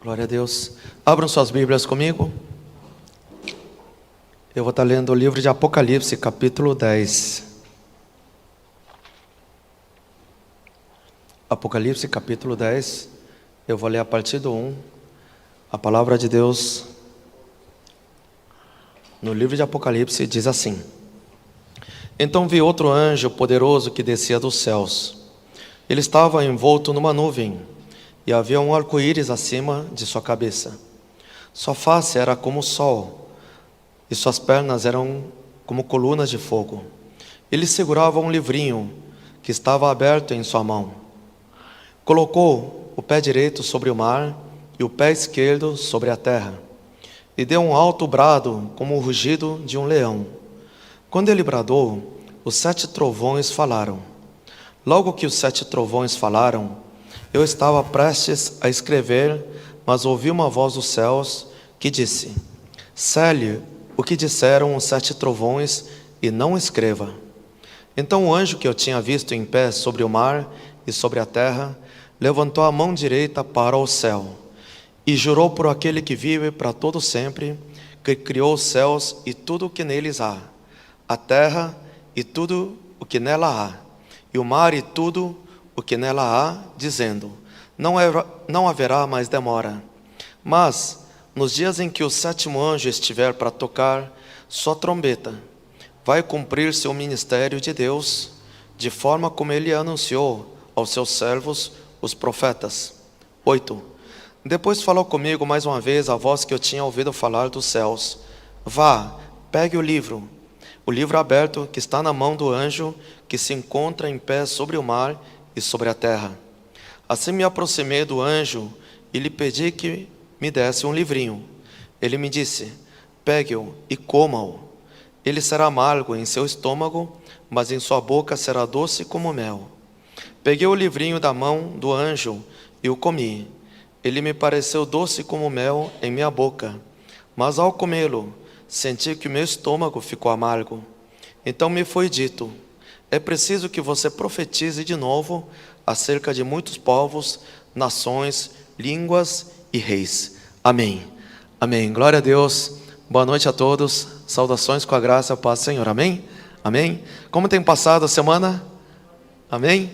Glória a Deus. Abram suas Bíblias comigo. Eu vou estar lendo o livro de Apocalipse, capítulo 10. Apocalipse, capítulo 10. Eu vou ler a partir do 1. A palavra de Deus no livro de Apocalipse diz assim: Então vi outro anjo poderoso que descia dos céus. Ele estava envolto numa nuvem, e havia um arco-íris acima de sua cabeça. Sua face era como o sol, e suas pernas eram como colunas de fogo. Ele segurava um livrinho que estava aberto em sua mão. Colocou o pé direito sobre o mar e o pé esquerdo sobre a terra, e deu um alto brado como o rugido de um leão. Quando ele bradou, os 7 trovões falaram. Logo que os 7 trovões falaram, eu estava prestes a escrever, mas ouvi uma voz dos céus que disse: Cele o que disseram os 7 trovões e não escreva. Então o anjo que eu tinha visto em pé sobre o mar e sobre a terra levantou a mão direita para o céu e jurou por aquele que vive para todo sempre, que criou os céus e tudo o que neles há, a terra e tudo o que nela há, e o mar e tudo o que nela há, dizendo: não haverá mais demora. Mas, nos dias em que o 7º anjo estiver para tocar sua trombeta, vai cumprir-se o ministério de Deus, de forma como ele anunciou aos seus servos, os profetas. 8. Depois falou comigo mais uma vez a voz que eu tinha ouvido falar dos céus: Vá, pegue o livro aberto que está na mão do anjo que se encontra em pé sobre o mar e sobre a terra. Assim me aproximei do anjo e lhe pedi que me desse um livrinho. Ele me disse: pegue-o e coma-o. Ele será amargo em seu estômago, mas em sua boca será doce como mel. Peguei o livrinho da mão do anjo e o comi. Ele me pareceu doce como mel em minha boca, mas ao comê-lo, senti que meu estômago ficou amargo. Então me foi dito: é preciso que você profetize de novo acerca de muitos povos, nações, línguas e reis. Amém. Amém. Glória a Deus. Boa noite a todos. Saudações com a graça e a paz do Senhor. Amém. Amém. Como tem passado a semana? Amém.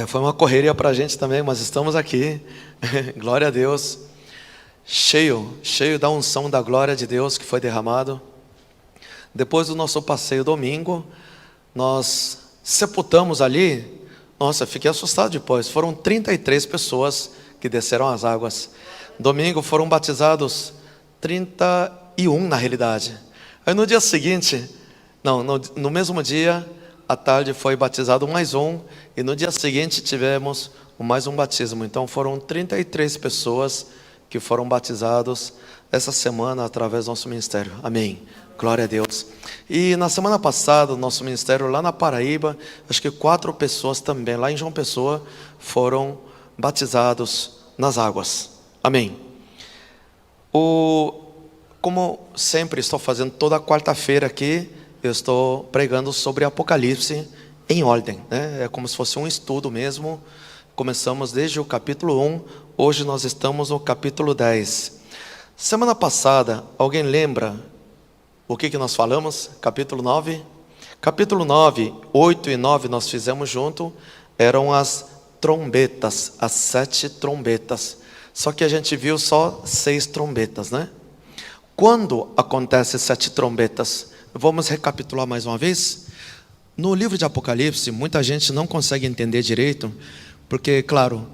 Foi uma correria para a gente também, mas estamos aqui. Glória a Deus. Cheio da unção da glória de Deus que foi derramado. Depois do nosso passeio domingo, nós sepultamos ali. Nossa, fiquei assustado depois. Foram 33 pessoas que desceram as águas. Domingo foram batizados 31 na realidade. Aí no dia seguinte, no mesmo dia, à tarde foi batizado mais um. E no dia seguinte tivemos mais um batismo. Então foram 33 pessoas que foram batizados essa semana através do nosso ministério. Amém. Glória a Deus. E na semana passada, o nosso ministério lá na Paraíba, acho que 4 pessoas também, lá em João Pessoa, foram batizados nas águas. Amém. Como sempre estou fazendo toda quarta-feira aqui, eu estou pregando sobre Apocalipse em ordem, né? É como se fosse um estudo mesmo. Começamos desde o capítulo 1, hoje nós estamos no capítulo 10. Semana passada, alguém lembra o que nós falamos? Capítulo 9? Capítulo 9, 8 e 9 nós fizemos junto, eram as trombetas, as 7 trombetas. Só que a gente viu só 6 trombetas, né? Quando acontece 7 trombetas? Vamos recapitular mais uma vez? No livro de Apocalipse, muita gente não consegue entender direito, porque, claro,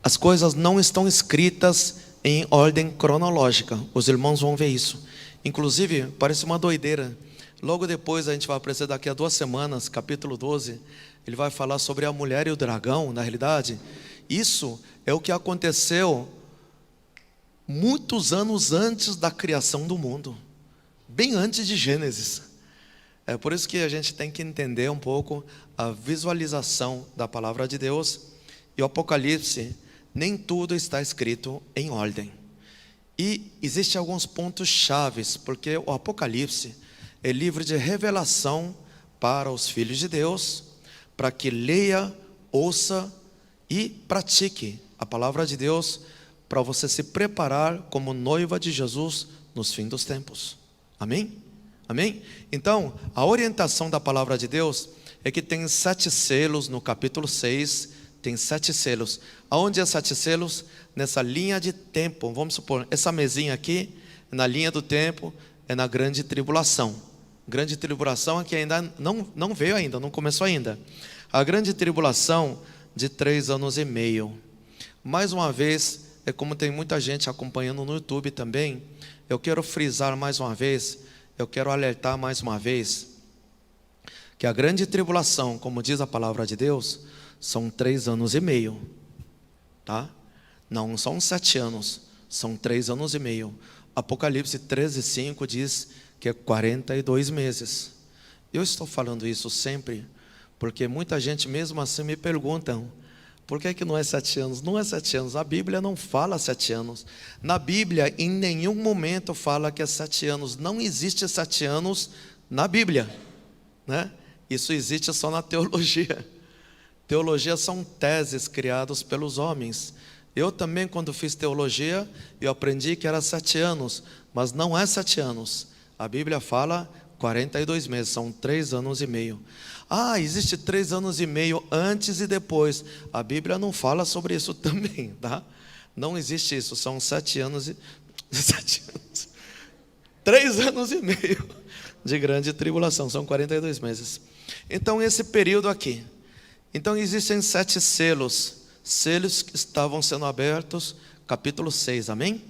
as coisas não estão escritas em ordem cronológica. Os irmãos vão ver isso. Inclusive, parece uma doideira. Logo depois, a gente vai aparecer daqui a 2 semanas, capítulo 12. Ele vai falar sobre a mulher e o dragão. Na realidade, isso é o que aconteceu muitos anos antes da criação do mundo. Bem antes de Gênesis. É por isso que a gente tem que entender um pouco a visualização da palavra de Deus. E o Apocalipse, nem tudo está escrito em ordem. E existem alguns pontos chaves, porque o Apocalipse é livro de revelação para os filhos de Deus, para que leia, ouça e pratique A palavra de Deus para você se preparar como noiva de Jesus nos fins dos tempos. Amém? Amém? Então, a orientação da palavra de Deus é que tem 7 selos no capítulo 6, tem 7 selos. Aonde é 7 selos? Nessa linha de tempo. Vamos supor, essa mesinha aqui, na linha do tempo, é na grande tribulação. Grande tribulação é que ainda não veio ainda, não começou ainda. A grande tribulação de 3 anos e meio. Mais uma vez, é como tem muita gente acompanhando no YouTube também, eu quero frisar mais uma vez, eu quero alertar mais uma vez, que a grande tribulação, como diz a palavra de Deus, são 3 anos e meio, tá? Não são 7 anos, são 3 anos e meio. Apocalipse 13:5 diz que é 42 meses. Eu estou falando isso sempre, porque muita gente mesmo assim me perguntam, por que não é 7 anos? Não é 7 anos, a Bíblia não fala 7 anos. Na Bíblia, em nenhum momento fala que é 7 anos. Não existe 7 anos na Bíblia, né? Isso existe só na teologia. Teologia são teses criadas pelos homens. Eu também, quando fiz teologia, eu aprendi que era 7 anos, mas não é 7 anos. A Bíblia fala 42 meses, são 3 anos e meio. Ah, existe 3 anos e meio antes e depois. A Bíblia não fala sobre isso também, tá? Não existe isso, são 7 anos e... 7 anos. 3 anos e meio de grande tribulação, são 42 meses. Então, esse período aqui. Então, existem 7 selos. Selos que estavam sendo abertos, capítulo 6, amém?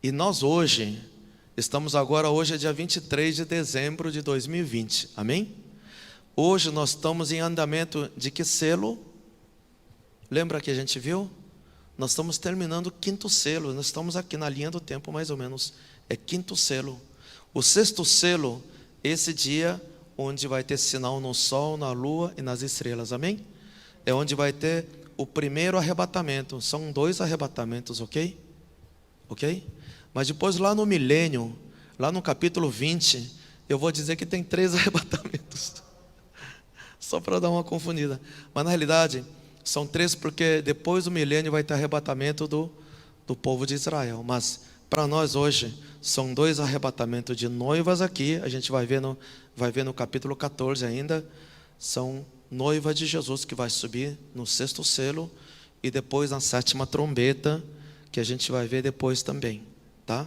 E nós hoje, hoje é dia 23 de dezembro de 2020, amém? Hoje nós estamos em andamento de que selo? Lembra que a gente viu? Nós estamos terminando o 5º selo, nós estamos aqui na linha do tempo mais ou menos, é 5º selo. O 6º selo, esse dia onde vai ter sinal no sol, na lua e nas estrelas, amém? É onde vai ter o primeiro arrebatamento, são 2 arrebatamentos, ok? Ok? Mas depois lá no milênio, lá no capítulo 20, eu vou dizer que tem 3 arrebatamentos. Só para dar uma confundida. Mas na realidade, são 3 porque depois do milênio vai ter arrebatamento do povo de Israel. Mas para nós hoje, são 2 arrebatamentos de noivas aqui. A gente vai ver no capítulo 14 ainda. São noiva de Jesus que vai subir no 6º selo. E depois na 7ª trombeta, que a gente vai ver depois também. Tá?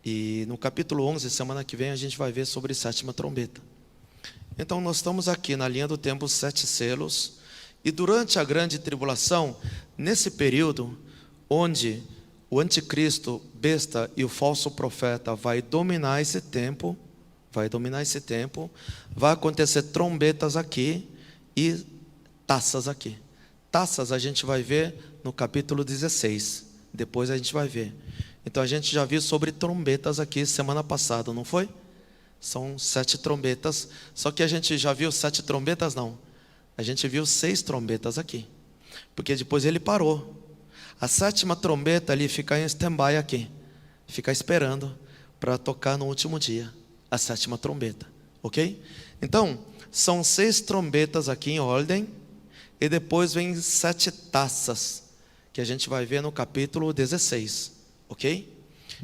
E no capítulo 11, semana que vem, a gente vai ver sobre 7ª trombeta. Então nós estamos aqui na linha do tempo, 7 selos. E durante a grande tribulação, nesse período, onde o anticristo, besta e o falso profeta vai dominar esse tempo, vai acontecer trombetas aqui e taças aqui. Taças a gente vai ver no capítulo 16, depois a gente vai ver. Então a gente já viu sobre trombetas aqui semana passada, não foi? São 7 trombetas, só que a gente já viu 7 trombetas não, a gente viu 6 trombetas aqui, porque depois ele parou. A 7ª trombeta ali fica em stand-by aqui, fica esperando para tocar no último dia, a 7ª trombeta, ok? Então, são 6 trombetas aqui em ordem, e depois vem 7 taças, que a gente vai ver no capítulo 16, ok?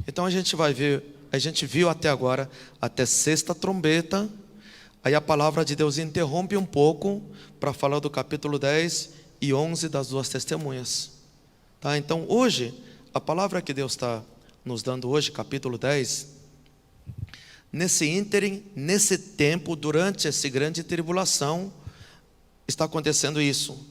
Então a gente vai ver, a gente viu até agora, até 6ª trombeta, aí a palavra de Deus interrompe um pouco, para falar do capítulo 10 e 11 das 2 testemunhas. Tá? Então hoje, a palavra que Deus está nos dando hoje, capítulo 10, nesse ínterim, nesse tempo, durante essa grande tribulação, está acontecendo isso.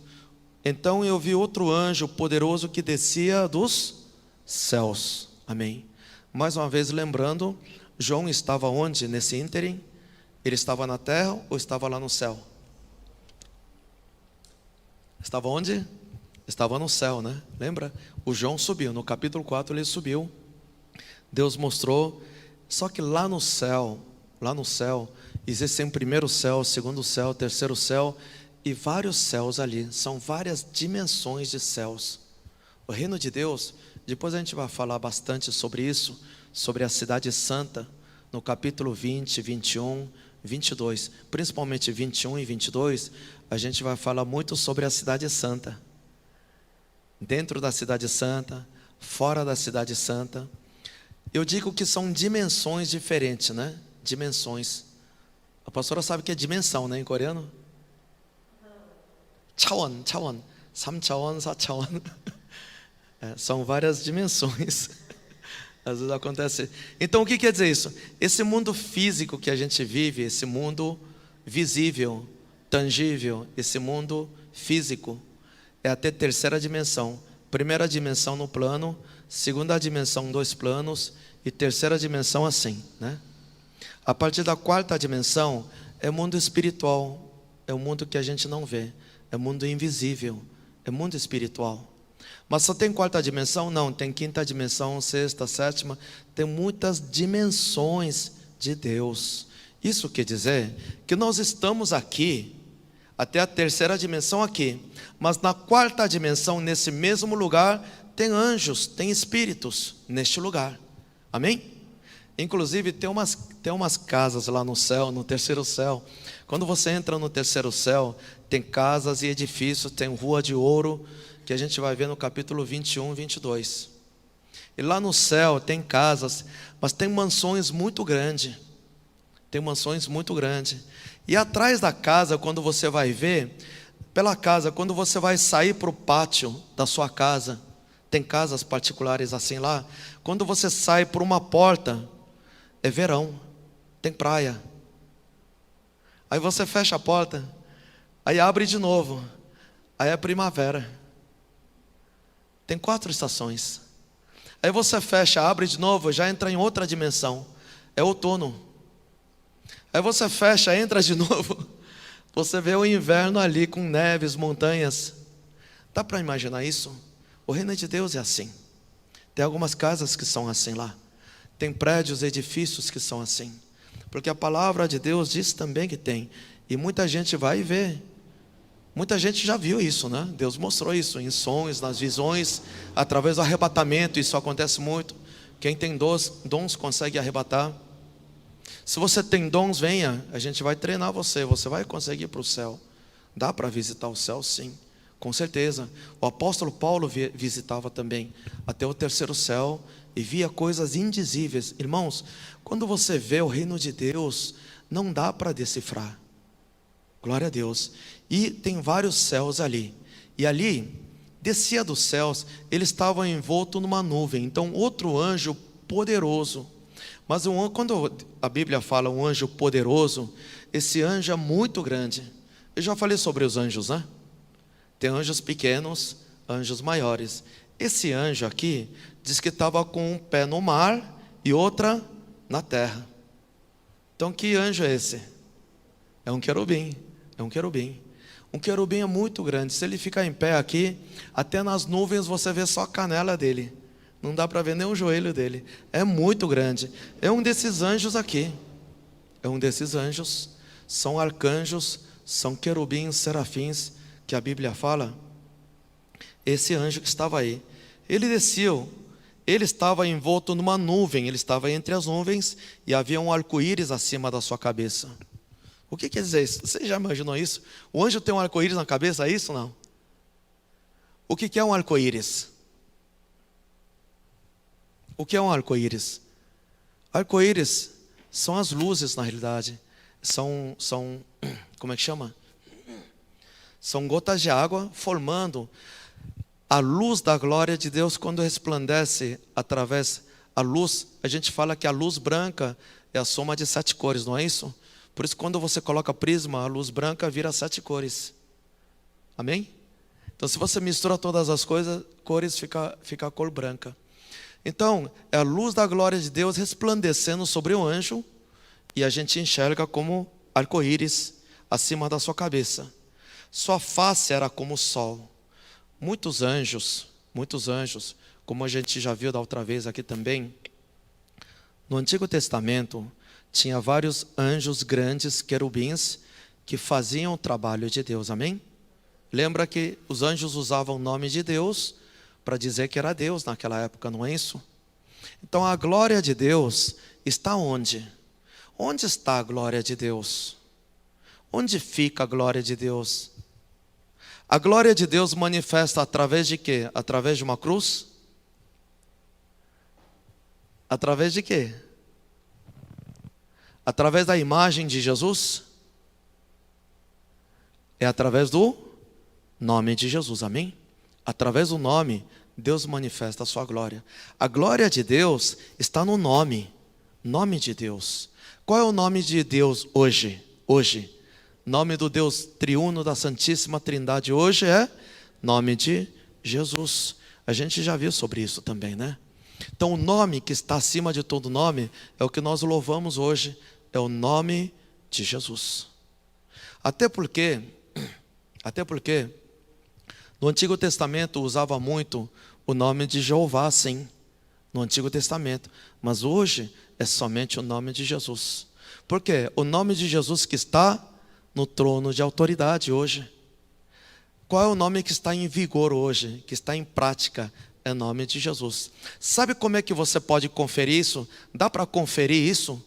Então eu vi outro anjo poderoso que descia dos céus, amém? Mais uma vez lembrando, João estava onde nesse ínterim? Ele estava na terra ou estava lá no céu? Estava onde? Estava no céu, né? Lembra? O João subiu, no capítulo 4 ele subiu. Deus mostrou, só que lá no céu, existem primeiro céu, segundo céu, terceiro céu e vários céus ali, são várias dimensões de céus. O reino de Deus, depois a gente vai falar bastante sobre isso, sobre a cidade santa, no capítulo 20, 21, 22, principalmente 21 e 22, a gente vai falar muito sobre a cidade santa. dentro da cidade santa, fora da cidade santa. Eu digo que são dimensões diferentes, né? Dimensões. A pastora sabe o que é dimensão, né, em coreano? 차원, 차원, 3차원, 4차원. São várias dimensões. Às vezes acontece. Então o que quer dizer isso? Esse mundo físico que a gente vive, esse mundo visível, tangível, esse mundo físico, é até terceira dimensão. Primeira dimensão no plano, segunda dimensão 2 planos e terceira dimensão assim, né? A partir da quarta dimensão é mundo espiritual, é o mundo que a gente não vê, é mundo invisível, é mundo espiritual. Mas só tem quarta dimensão? Não, tem quinta dimensão, sexta, sétima, tem muitas dimensões de Deus. Isso quer dizer que nós estamos aqui, até a terceira dimensão aqui, mas na quarta dimensão, nesse mesmo lugar, tem anjos, tem espíritos neste lugar, amém? Inclusive tem umas casas lá no céu, no terceiro céu. Quando você entra no terceiro céu, tem casas e edifícios, tem rua de ouro, que a gente vai ver no capítulo 21 e 22. E lá no céu tem casas, mas tem mansões muito grandes. Tem mansões muito grandes. E atrás da casa, quando você vai ver, pela casa, quando você vai sair para o pátio da sua casa, tem casas particulares assim lá, quando você sai por uma porta, é verão, tem praia. Aí você fecha a porta, aí abre de novo, aí é primavera. Tem 4 estações. Aí você fecha, abre de novo, já entra em outra dimensão, é outono. Aí você fecha, entra de novo, você vê o inverno ali com neves, montanhas. Dá para imaginar isso? O reino de Deus é assim. Tem algumas casas que são assim lá. Tem prédios, edifícios que são assim. Porque a palavra de Deus diz também que tem. E muita gente vai ver. Muita gente já viu isso, né? Deus mostrou isso em sonhos, nas visões, através do arrebatamento. Isso acontece muito. Quem tem dons consegue arrebatar. Se você tem dons, venha. A gente vai treinar você. Você vai conseguir ir para o céu. Dá para visitar o céu, sim. Com certeza. O apóstolo Paulo visitava também até o terceiro céu e via coisas indizíveis. Irmãos, quando você vê o reino de Deus, não dá para decifrar. Glória a Deus. E tem vários céus ali. E ali, descia dos céus, ele estava envolto numa nuvem. Então, outro anjo poderoso. Mas quando a Bíblia fala um anjo poderoso, esse anjo é muito grande. Eu já falei sobre os anjos, né? Tem anjos pequenos, anjos maiores. Esse anjo aqui diz que estava com um pé no mar e outra na terra. Então que anjo é esse? É um querubim. É um querubim. Um querubim é muito grande. Se ele ficar em pé aqui, até nas nuvens você vê só a canela dele. Não dá para ver nem o joelho dele. É muito grande. É um desses anjos aqui. É um desses anjos. São arcanjos, são querubins, serafins, que a Bíblia fala. Esse anjo que estava aí, ele desceu, ele estava envolto numa nuvem, ele estava entre as nuvens e havia um arco-íris acima da sua cabeça. O que quer dizer isso? Você já imaginou isso? O anjo tem um arco-íris na cabeça, é isso ou não? O que é um arco-íris? O que é um arco-íris? Arco-íris são as luzes, na realidade. São como é que chama? São gotas de água formando a luz da glória de Deus quando resplandece através a luz. A gente fala que a luz branca é a soma de 7 cores, não é isso? Por isso quando você coloca prisma, a luz branca vira 7 cores. Amém? Então se você mistura todas as cores fica a cor branca. Então é a luz da glória de Deus resplandecendo sobre o anjo e a gente enxerga como arco-íris acima da sua cabeça. Sua face era como o sol. Muitos anjos, como a gente já viu da outra vez aqui também, no Antigo Testamento, tinha vários anjos grandes, querubins, que faziam o trabalho de Deus, amém? Lembra que os anjos usavam o nome de Deus para dizer que era Deus naquela época, não é isso? Então a glória de Deus está onde? Onde está a glória de Deus? Onde fica a glória de Deus? A glória de Deus manifesta através de quê? Através de uma cruz? Através de quê? Através da imagem de Jesus? É através do nome de Jesus, amém? Através do nome, Deus manifesta a sua glória. A glória de Deus está no nome de Deus. Qual é o nome de Deus hoje? Nome do Deus triuno da Santíssima Trindade hoje é nome de Jesus. A gente já viu sobre isso também, né? Então o nome que está acima de todo nome é o que nós louvamos hoje, é o nome de Jesus. Até porque no Antigo Testamento usava muito o nome de Jeová, sim, no Antigo Testamento, mas hoje é somente o nome de Jesus. Por quê? O nome de Jesus que está no trono de autoridade hoje. Qual é o nome que está em vigor hoje, que está em prática? É o nome de Jesus. Sabe como é que você pode conferir isso? Dá para conferir isso?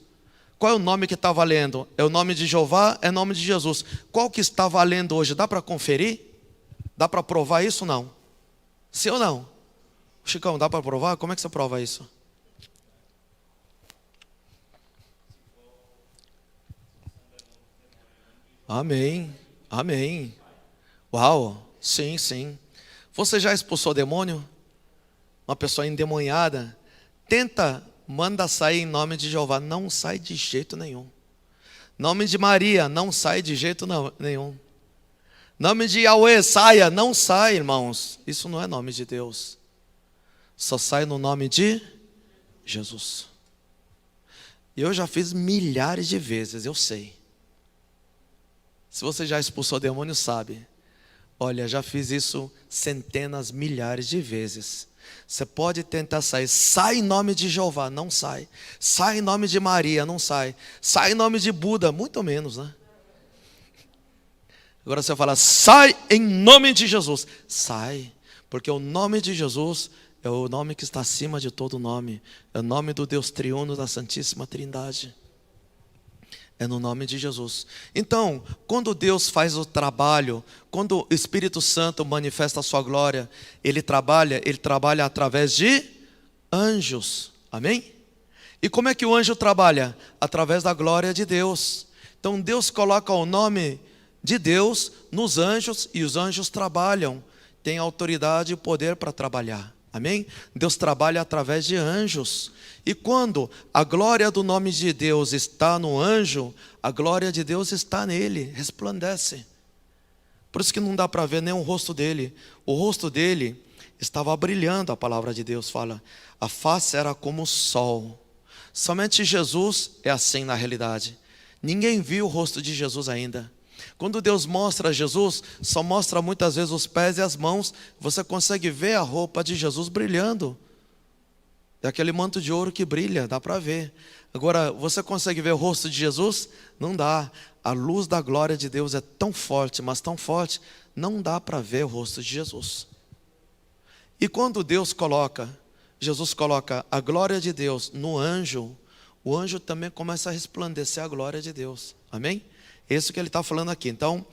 Qual é o nome que está valendo? É o nome de Jeová? É o nome de Jesus? Qual que está valendo hoje? Dá para conferir? Dá para provar isso ou não? Sim ou não? Chicão, dá para provar? Como é que você prova isso? Amém, amém. Uau, sim, sim. Você já expulsou demônio? Uma pessoa endemoniada, manda sair em nome de Jeová, não sai de jeito nenhum. Nome de Maria, não sai de jeito nenhum. Nome de Yahweh, saia, não sai, irmãos. Isso não é nome de Deus. Só sai no nome de Jesus. Eu já fiz milhares de vezes, eu sei. Se você já expulsou demônio, sabe. Olha, já fiz isso centenas, milhares de vezes. Você pode tentar sair. Sai em nome de Jeová, não sai. Sai em nome de Maria, não sai. Sai em nome de Buda, muito menos, né? Agora você fala, sai em nome de Jesus. Sai, porque o nome de Jesus é o nome que está acima de todo nome. É o nome do Deus triuno da Santíssima Trindade. É no nome de Jesus. Então, quando Deus faz o trabalho, quando o Espírito Santo manifesta a sua glória, Ele trabalha através de anjos. Amém? E como é que o anjo trabalha? Através da glória de Deus. Então Deus coloca o nome de Deus nos anjos e os anjos trabalham. Tem autoridade e poder para trabalhar. Amém? Deus trabalha através de anjos. E quando a glória do nome de Deus está no anjo, a glória de Deus está nele, resplandece. Por isso que não dá para ver nem o rosto dele. O rosto dele estava brilhando, a palavra de Deus fala. A face era como o sol. Somente Jesus é assim na realidade. Ninguém viu o rosto de Jesus ainda. Quando Deus mostra Jesus, só mostra muitas vezes os pés e as mãos. Você consegue ver a roupa de Jesus brilhando. É aquele manto de ouro que brilha, dá para ver. Agora, você consegue ver o rosto de Jesus? Não dá. A luz da glória de Deus é tão forte, mas tão forte, não dá para ver o rosto de Jesus. E quando Jesus coloca a glória de Deus no anjo, o anjo também começa a resplandecer a glória de Deus. Amém? É isso que ele está falando aqui. Então,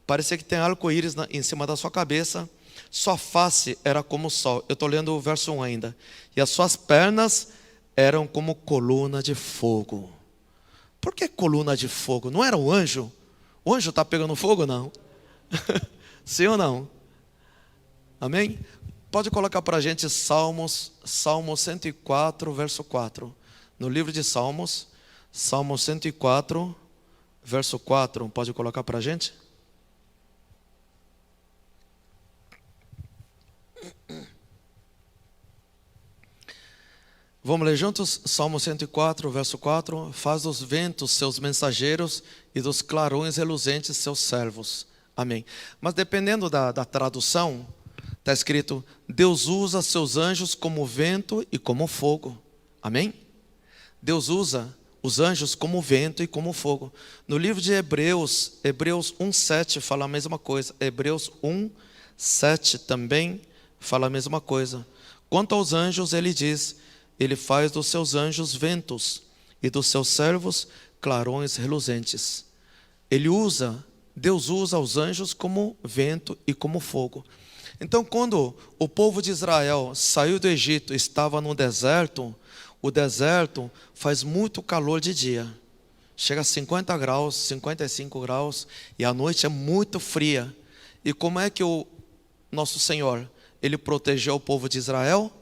parecia que tem arco-íris em cima da sua cabeça. Sua face era como o sol. Eu estou lendo o verso 1 ainda. E as suas pernas eram como coluna de fogo. Por que coluna de fogo? Não era o anjo? O anjo está pegando fogo, não? Sim ou não? Amém? Pode colocar para a gente Salmo 104, verso 4. No livro de Salmos, Salmo 104, verso 4. Pode colocar para a gente? Vamos ler juntos? Salmo 104, verso 4. Faz dos ventos seus mensageiros e dos clarões reluzentes seus servos. Amém. Mas dependendo da tradução, está escrito, Deus usa seus anjos como vento e como fogo. Amém? Deus usa os anjos como vento e como fogo. No livro de Hebreus 1:7 fala a mesma coisa. Hebreus 1:7 também fala a mesma coisa. Quanto aos anjos, ele diz, ele faz dos seus anjos ventos e dos seus servos clarões reluzentes. Ele usa Deus usa os anjos como vento e como fogo. Então, quando o povo de Israel saiu do Egito, estava no deserto, o deserto faz muito calor de dia. Chega a 50 graus, 55 graus, e a noite é muito fria. E como é que o nosso Senhor, Ele protegeu o povo de Israel?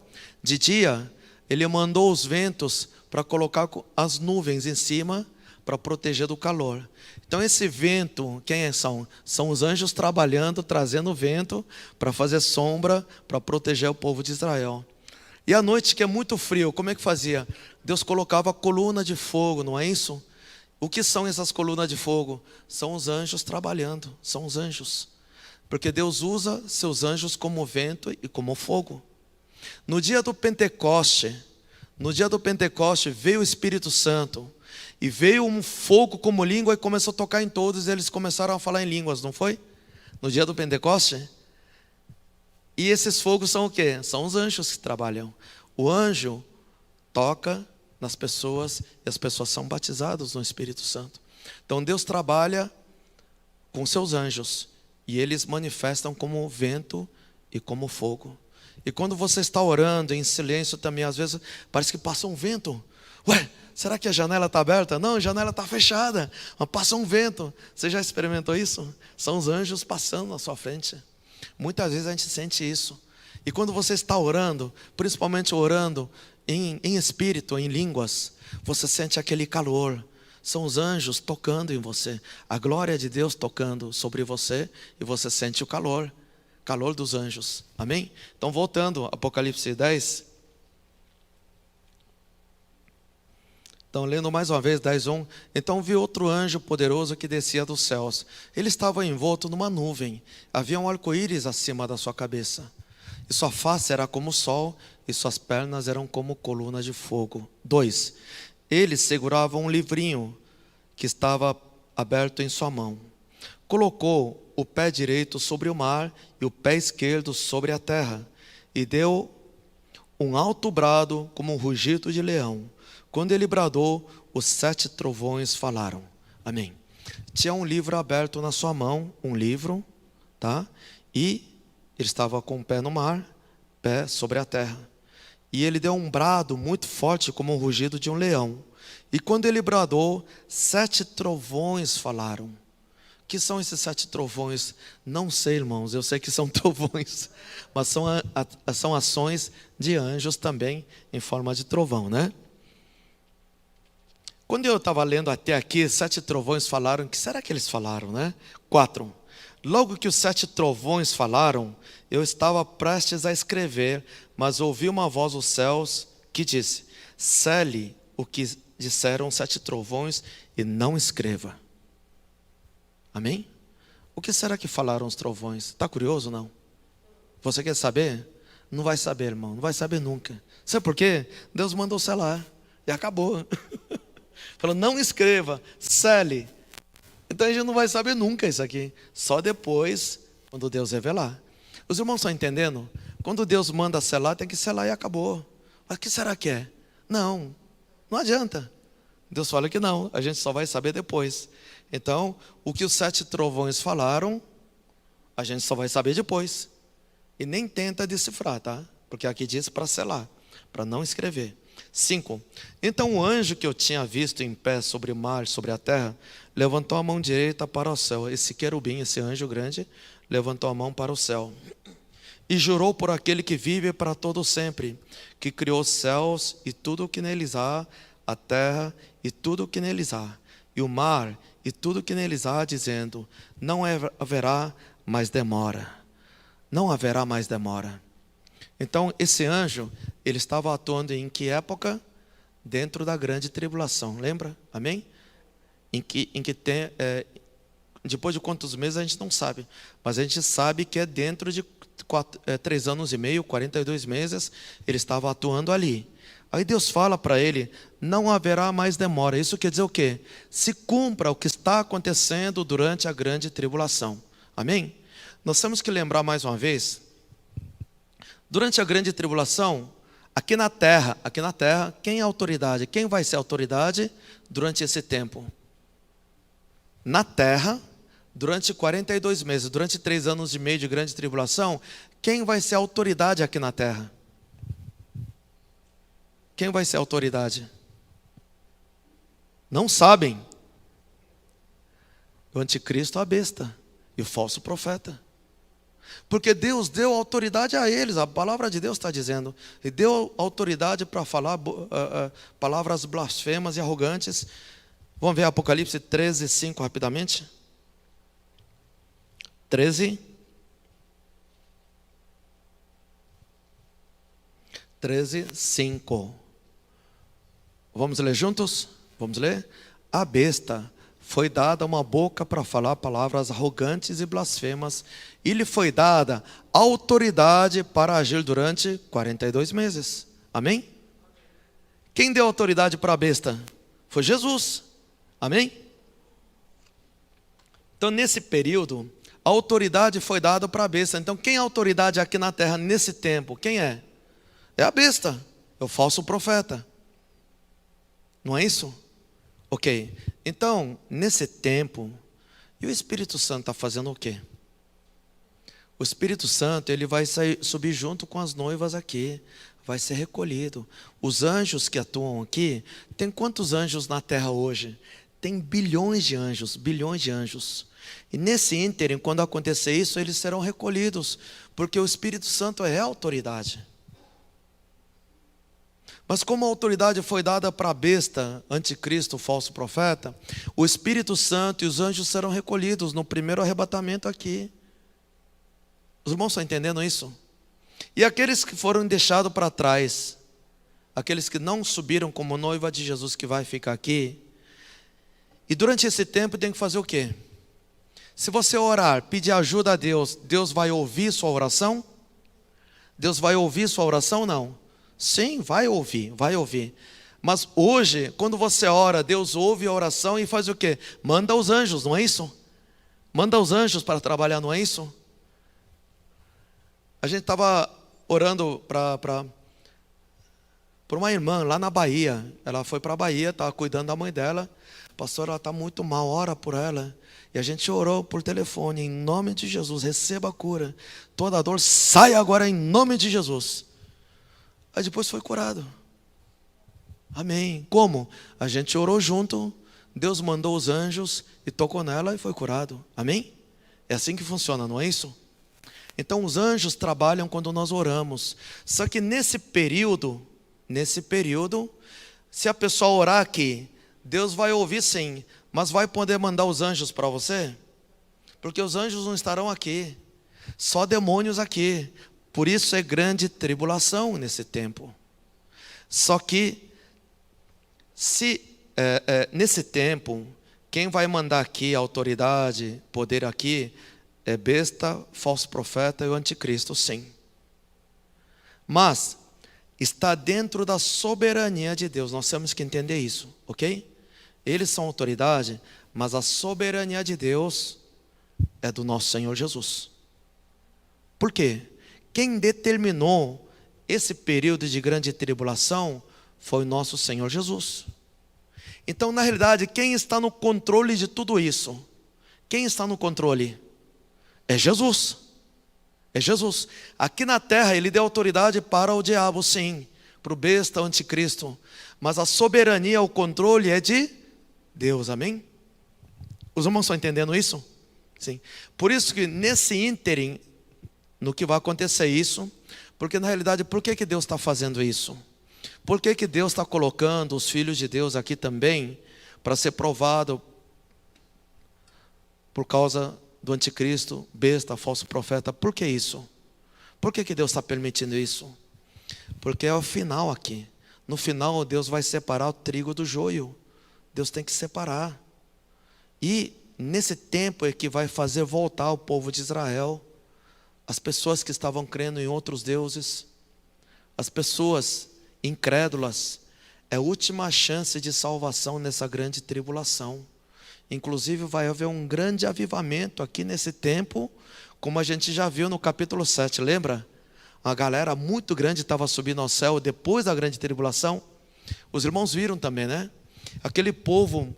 De dia, Ele mandou os ventos para colocar as nuvens em cima, para proteger do calor. Então esse vento, quem são? São os anjos trabalhando, trazendo vento para fazer sombra, para proteger o povo de Israel. E à noite, que é muito frio, como é que fazia? Deus colocava coluna de fogo, não é isso? O que são essas colunas de fogo? São os anjos trabalhando, são os anjos. Porque Deus usa seus anjos como vento e como fogo. No dia do Pentecoste veio o Espírito Santo. E veio um fogo como língua e começou a tocar em todos, e eles começaram a falar em línguas, não foi? No dia do Pentecoste. E esses fogos são o quê? São os anjos que trabalham. O anjo toca nas pessoas e as pessoas são batizadas no Espírito Santo. Então Deus trabalha com seus anjos e eles manifestam como vento e como fogo. E quando você está orando em silêncio também, às vezes parece que passa um vento. Ué, será que a janela está aberta? Não, a janela está fechada, mas passa um vento. Você já experimentou isso? São os anjos passando na sua frente. Muitas vezes a gente sente isso. E quando você está orando, principalmente orando em espírito, em línguas, você sente aquele calor. São os anjos tocando em você, a glória de Deus tocando sobre você, e você sente o calor dos anjos. Amém? Então voltando, Apocalipse 10. Então, lendo mais uma vez, 10:1. Então vi outro anjo poderoso que descia dos céus. Ele estava envolto numa nuvem. Havia um arco-íris acima da sua cabeça. E sua face era como o sol, e suas pernas eram como colunas de fogo. 2. Ele segurava um livrinho que estava aberto em sua mão. Colocou o pé direito sobre o mar e o pé esquerdo sobre a terra. E deu um alto brado como um rugido de leão. Quando ele bradou, os 7 trovões falaram. Amém. Tinha um livro aberto na sua mão, um livro, tá? E ele estava com o pé no mar, pé sobre a terra. E ele deu um brado muito forte como um rugido de um leão. E quando ele bradou, 7 trovões falaram. O que são esses 7 trovões? Não sei, irmãos, eu sei que são trovões, mas são ações de anjos também em forma de trovão, né? Quando eu estava lendo até aqui, 7 trovões falaram, o que será que eles falaram, né? 4. Logo que os 7 trovões falaram, eu estava prestes a escrever, mas ouvi uma voz dos céus que disse: cele o que disseram 7 trovões e não escreva. Amém? O que será que falaram os trovões? Está curioso ou não? Você quer saber? Não vai saber, irmão, não vai saber nunca. Sabe por quê? Deus mandou selar e acabou. Falou, não escreva, cele. Então a gente não vai saber nunca isso aqui. Só depois, quando Deus revelar. Os irmãos estão entendendo? Quando Deus manda selar, tem que selar e acabou. Mas o que será que é? Não adianta. Deus fala que não, a gente só vai saber depois. Então, o que os 7 trovões falaram, a gente só vai saber depois. E nem tenta decifrar, tá? Porque aqui diz para selar, para não escrever. 5. Então o anjo que eu tinha visto em pé sobre o mar, sobre a terra, levantou a mão direita para o céu. Esse querubim, esse anjo grande, levantou a mão para o céu. E jurou por aquele que vive para todo sempre, que criou os céus e tudo o que neles há, a terra e tudo o que neles há, e o mar e tudo o que neles há, dizendo: não haverá mais demora. Não haverá mais demora. Então, esse anjo, ele estava atuando em que época? Dentro da grande tribulação, lembra? Amém? Depois de quantos meses a gente não sabe, mas a gente sabe que é dentro de 3 anos e meio, 42 meses, ele estava atuando ali. Aí Deus fala para ele, não haverá mais demora. Isso quer dizer o quê? Se cumpra o que está acontecendo durante a grande tribulação. Amém? Nós temos que lembrar mais uma vez, durante a grande tribulação, aqui na terra, quem é a autoridade? Quem vai ser a autoridade durante esse tempo? Na terra, durante 42 meses, durante 3 anos e meio de grande tribulação, quem vai ser a autoridade aqui na terra? Quem vai ser a autoridade? Não sabem. O anticristo, a besta, e o falso profeta. Porque Deus deu autoridade a eles, a palavra de Deus está dizendo, e deu autoridade para falar palavras blasfemas e arrogantes. Vamos ver Apocalipse 13, 5 rapidamente. 13, 5. Vamos ler juntos? Vamos ler? A besta foi dada uma boca para falar palavras arrogantes e blasfemas, e lhe foi dada autoridade para agir durante 42 meses. Amém? Quem deu autoridade para a besta? Foi Jesus. Amém? Então, nesse período, a autoridade foi dada para a besta. Então, quem é a autoridade aqui na terra nesse tempo? Quem é? É a besta, é o falso profeta. Não é isso? Ok, então, nesse tempo, e o Espírito Santo está fazendo o quê? O Espírito Santo, ele vai subir junto com as noivas aqui, vai ser recolhido. Os anjos que atuam aqui, tem quantos anjos na terra hoje? Tem bilhões de anjos, bilhões de anjos. E nesse ínterim, quando acontecer isso, eles serão recolhidos, porque o Espírito Santo é a autoridade. Mas como a autoridade foi dada para a besta, anticristo, falso profeta, o Espírito Santo e os anjos serão recolhidos no primeiro arrebatamento aqui. Os irmãos estão entendendo isso? E aqueles que foram deixados para trás, aqueles que não subiram como noiva de Jesus que vai ficar aqui, e durante esse tempo tem que fazer o quê? Se você orar, pedir ajuda a Deus, Deus vai ouvir sua oração? Deus vai ouvir sua oração ou não? Sim, vai ouvir, vai ouvir. Mas hoje, quando você ora, Deus ouve a oração e faz o quê? Manda os anjos, não é isso? Manda os anjos para trabalhar, não é isso? A gente estava orando por uma irmã lá na Bahia. Ela foi para a Bahia, estava cuidando da mãe dela. Pastor, ela está muito mal, ora por ela. E a gente orou por telefone, em nome de Jesus, receba a cura. Toda dor sai agora em nome de Jesus. Aí depois foi curado. Amém. Como? A gente orou junto, Deus mandou os anjos e tocou nela e foi curado. Amém? É assim que funciona, não é isso? Então os anjos trabalham quando nós oramos. Só que nesse período, se a pessoa orar aqui, Deus vai ouvir sim, mas vai poder mandar os anjos para você? Porque os anjos não estarão aqui, só demônios aqui. Por isso é grande tribulação nesse tempo. Só que, nesse tempo, quem vai mandar aqui, a autoridade, poder aqui, é besta, falso profeta e o anticristo, sim. Mas, está dentro da soberania de Deus, nós temos que entender isso, ok? Eles são autoridade, mas a soberania de Deus é do nosso Senhor Jesus. Por quê? Quem determinou esse período de grande tribulação foi o nosso Senhor Jesus. Então, na realidade, quem está no controle de tudo isso? Quem está no controle? É Jesus. É Jesus. Aqui na terra ele deu autoridade para o diabo, sim, para o besta, o anticristo. Mas a soberania, o controle é de Deus, amém? Os irmãos estão entendendo isso? Sim. Por isso que nesse ínterim, no que vai acontecer isso, porque na realidade, por que Deus está fazendo isso? Por que Deus está colocando os filhos de Deus aqui também, para ser provado por causa do anticristo, besta, falso profeta? Por que isso? Por que Deus está permitindo isso? Porque é o final aqui. No final Deus vai separar o trigo do joio. Deus tem que separar. E nesse tempo é que vai fazer voltar o povo de Israel, as pessoas que estavam crendo em outros deuses, as pessoas incrédulas. É a última chance de salvação nessa grande tribulação. Inclusive vai haver um grande avivamento aqui nesse tempo, como a gente já viu no capítulo 7, lembra? Uma galera muito grande estava subindo ao céu depois da grande tribulação. Os irmãos viram também, né? Aquele povo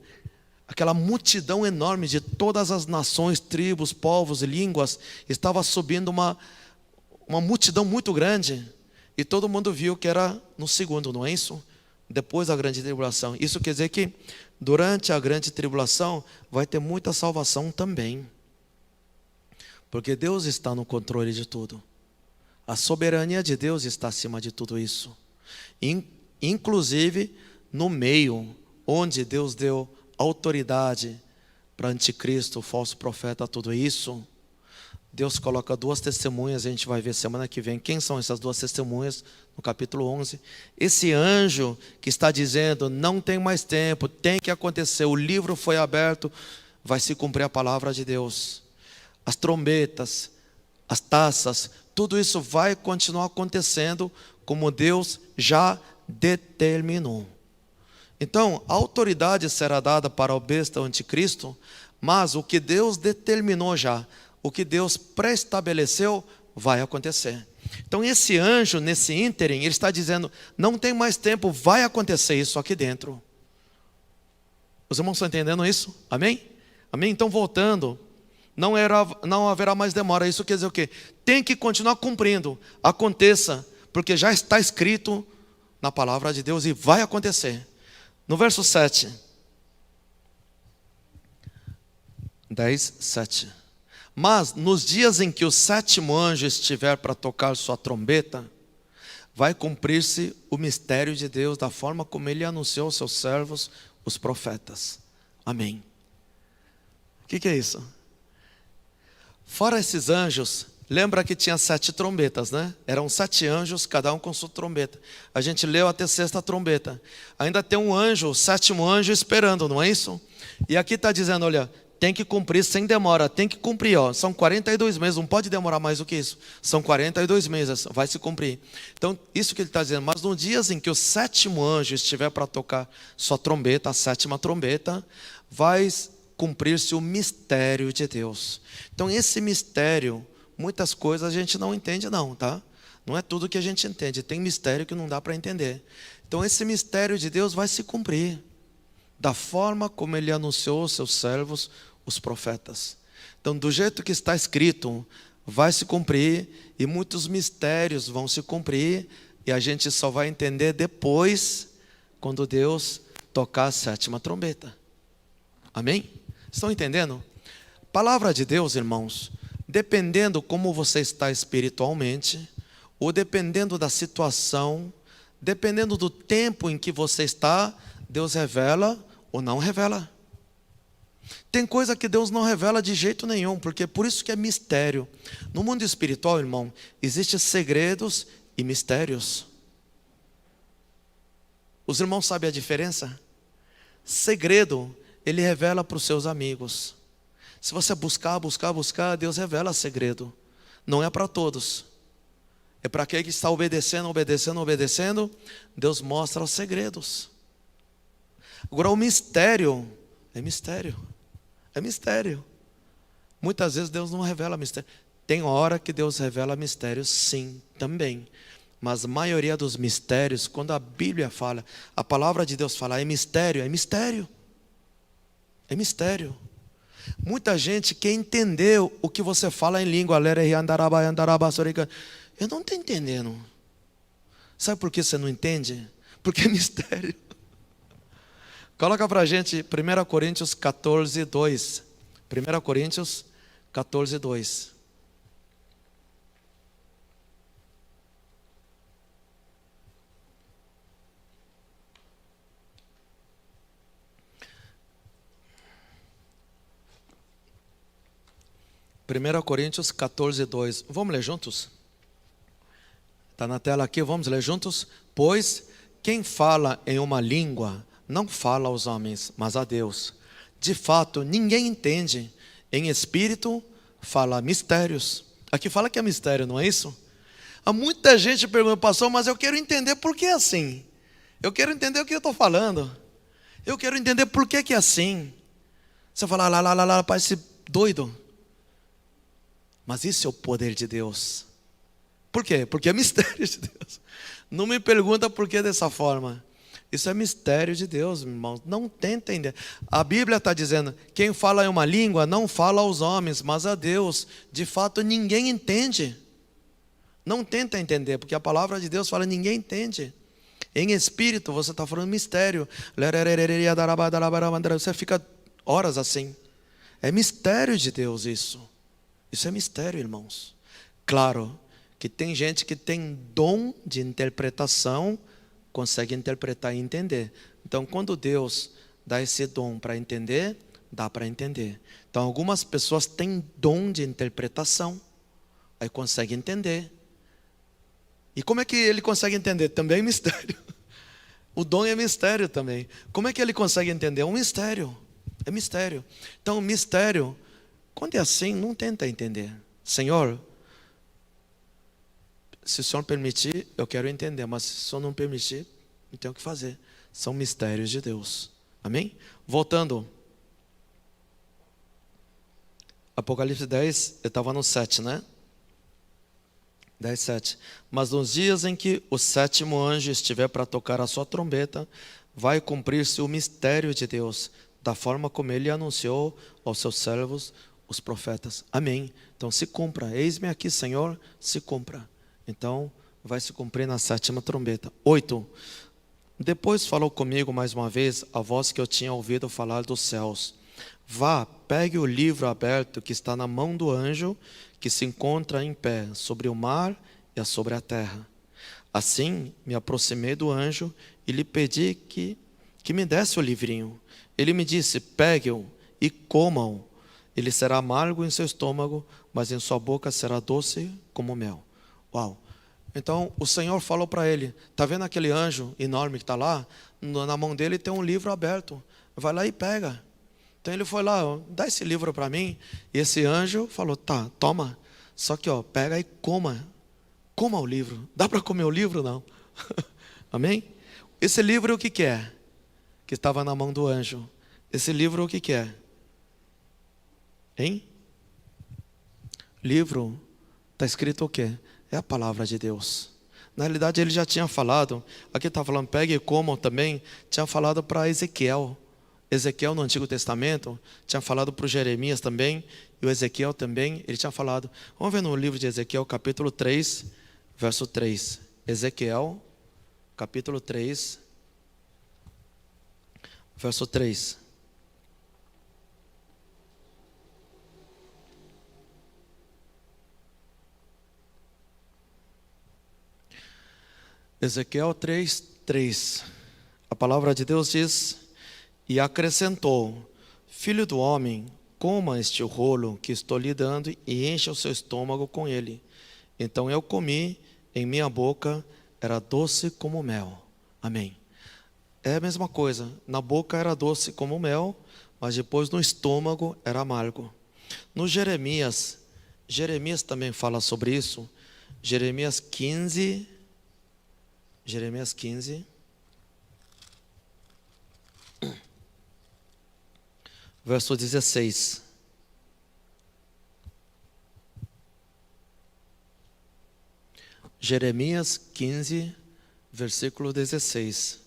aquela multidão enorme de todas as nações, tribos, povos e línguas, estava subindo uma multidão muito grande, e todo mundo viu que era no segundo, não é isso? Depois da grande tribulação. Isso quer dizer que durante a grande tribulação vai ter muita salvação também, porque Deus está no controle de tudo. A soberania de Deus está acima de tudo isso. Inclusive no meio onde Deus deu autoridade para anticristo, falso profeta, tudo isso, Deus coloca duas testemunhas. A gente vai ver semana que vem quem são essas duas testemunhas, no capítulo 11. Esse anjo que está dizendo, não tem mais tempo, tem que acontecer, o livro foi aberto, vai se cumprir a palavra de Deus. As trombetas, as taças, tudo isso vai continuar acontecendo como Deus já determinou. Então, a autoridade será dada para o besta, o anticristo, mas o que Deus determinou já, o que Deus pré-estabeleceu, vai acontecer. Então esse anjo, nesse ínterim, ele está dizendo, não tem mais tempo, vai acontecer isso aqui dentro. Os irmãos estão entendendo isso? Amém? Amém? Então voltando, não haverá mais demora. Isso quer dizer o quê? Tem que continuar cumprindo, aconteça, porque já está escrito na palavra de Deus e vai acontecer. No verso 7, 10, 7. Mas nos dias em que o sétimo anjo estiver para tocar sua trombeta, vai cumprir-se o mistério de Deus da forma como ele anunciou aos seus servos, os profetas. Amém. O que é isso? Fora esses anjos, lembra que tinha 7 trombetas, né? Eram 7 anjos, cada um com sua trombeta. A gente leu até 6ª trombeta. Ainda tem um anjo, o 7º anjo esperando, não é isso? E aqui está dizendo, olha, tem que cumprir sem demora, tem que cumprir, ó. São 42 meses, não pode demorar mais do que isso. São 42 meses, vai se cumprir. Então, isso que ele está dizendo, mas nos dias em que o 7º anjo estiver para tocar sua trombeta, a 7ª trombeta, vai cumprir-se o mistério de Deus. Então, esse mistério, muitas coisas a gente não entende não, tá? Não é tudo que a gente entende, tem mistério que não dá para entender. Então, esse mistério de Deus vai se cumprir da forma como ele anunciou aos seus servos, os profetas. Então, do jeito que está escrito, vai se cumprir, e muitos mistérios vão se cumprir, e a gente só vai entender depois, quando Deus tocar a 7ª trombeta. Amém? Estão entendendo? Palavra de Deus, irmãos, dependendo como você está espiritualmente, ou dependendo da situação, dependendo do tempo em que você está, Deus revela ou não revela. Tem coisa que Deus não revela de jeito nenhum, porque por isso que é mistério. No mundo espiritual, irmão, existem segredos e mistérios. Os irmãos sabem a diferença? Segredo, ele revela para os seus amigos. Se você buscar, Deus revela segredo. Não é para todos. É para aquele que está obedecendo, Deus mostra os segredos. Agora o mistério é mistério. É mistério. Muitas vezes Deus não revela mistério. Tem hora que Deus revela mistérios, sim, também. Mas a maioria dos mistérios, quando a Bíblia fala, a palavra de Deus fala, é mistério, é mistério. É mistério. Muita gente quer entender o que você fala em língua. Eu não estou entendendo. Sabe por que você não entende? Porque é mistério. Coloca para a gente 1 Coríntios 14, 2. 1 Coríntios 14, 2. Primeira Coríntios 14, 2. Vamos ler juntos? Está na tela aqui, vamos ler juntos? Pois quem fala em uma língua não fala aos homens, mas a Deus. De fato, ninguém entende. Em espírito, fala mistérios. Aqui fala que é mistério, não é isso? Há muita gente perguntando, pastor, mas eu quero entender por que é assim. Eu quero entender o que eu estou falando. Eu quero entender por que é assim. Você fala, lá, parece doido. Mas isso é o poder de Deus. Por quê? Porque é mistério de Deus. Não me pergunta por que dessa forma. Isso é mistério de Deus, irmãos. Não tenta entender. A Bíblia está dizendo, quem fala em uma língua não fala aos homens, mas a Deus. De fato, ninguém entende. Não tenta entender, porque a palavra de Deus fala, ninguém entende. Em espírito, você está falando mistério. Você fica horas assim. É mistério de Deus isso. Isso é mistério, irmãos. Claro que tem gente que tem dom de interpretação, consegue interpretar e entender. Então, quando Deus dá esse dom para entender, dá para entender. Então, algumas pessoas têm dom de interpretação, aí consegue entender. E como é que ele consegue entender? Também é mistério. O dom é mistério também. Como é que ele consegue entender? É um mistério. É mistério. Então, mistério, quando é assim, não tenta entender. Senhor, se o Senhor permitir, eu quero entender. Mas se o Senhor não permitir, não tenho o que fazer. São mistérios de Deus. Amém? Voltando. Apocalipse 10, eu estava no 7, né? 10, 7. Mas nos dias em que o sétimo anjo estiver para tocar a sua trombeta, vai cumprir-se o mistério de Deus, da forma como ele anunciou aos seus servos, os profetas. Amém. Então se cumpra. Eis-me aqui, Senhor, se cumpra. Então vai se cumprir na sétima trombeta. 8. Depois falou comigo mais uma vez a voz que eu tinha ouvido falar dos céus. Vá, pegue o livro aberto que está na mão do anjo, que se encontra em pé sobre o mar e sobre a terra. Assim me aproximei do anjo e lhe pedi que me desse o livrinho. Ele me disse, pegue-o e coma-o. Ele será amargo em seu estômago, mas em sua boca será doce como mel. Uau! Então o Senhor falou para ele, está vendo aquele anjo enorme que está lá? Na mão dele tem um livro aberto, vai lá e pega. Então ele foi lá, dá esse livro para mim. E esse anjo falou, tá, toma. Só que pega e coma o livro. Dá para comer o livro? Não. Amém? Esse livro o que é? Que estava na mão do anjo. Esse livro o que é? Hein? Livro, está escrito o quê? É a palavra de Deus. Na realidade ele já tinha falado, aqui está falando, pegue e comam também, tinha falado para Ezequiel. Ezequiel no Antigo Testamento tinha falado para o Jeremias também, e o Ezequiel também, ele tinha falado. Vamos ver no livro de Ezequiel, capítulo 3, verso 3. Ezequiel, capítulo 3, verso 3. Ezequiel 3, 3. A palavra de Deus diz... E acrescentou, filho do homem, coma este rolo que estou lhe dando e encha o seu estômago com ele. Então eu comi, em minha boca era doce como mel. Amém. É a mesma coisa, na boca era doce como mel, mas depois no estômago era amargo. No Jeremias também fala sobre isso. Jeremias 15, verso 16. Jeremias 15, versículo 16.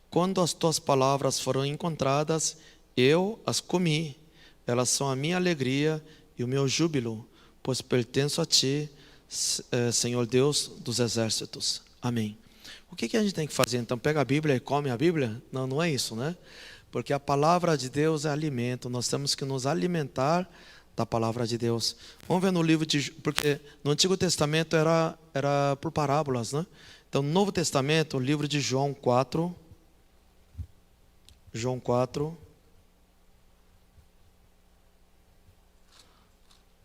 Quando as tuas palavras foram encontradas, eu as comi. Elas são a minha alegria e o meu júbilo, pois pertenço a ti, Senhor Deus dos exércitos. Amém. O que a gente tem que fazer? Então, pega a Bíblia e come a Bíblia? Não, não é isso, né? Porque a palavra de Deus é alimento. Nós temos que nos alimentar da palavra de Deus. Vamos ver no livro de... Porque no Antigo Testamento era por parábolas, né? Então, no Novo Testamento, o livro de João 4. João 4.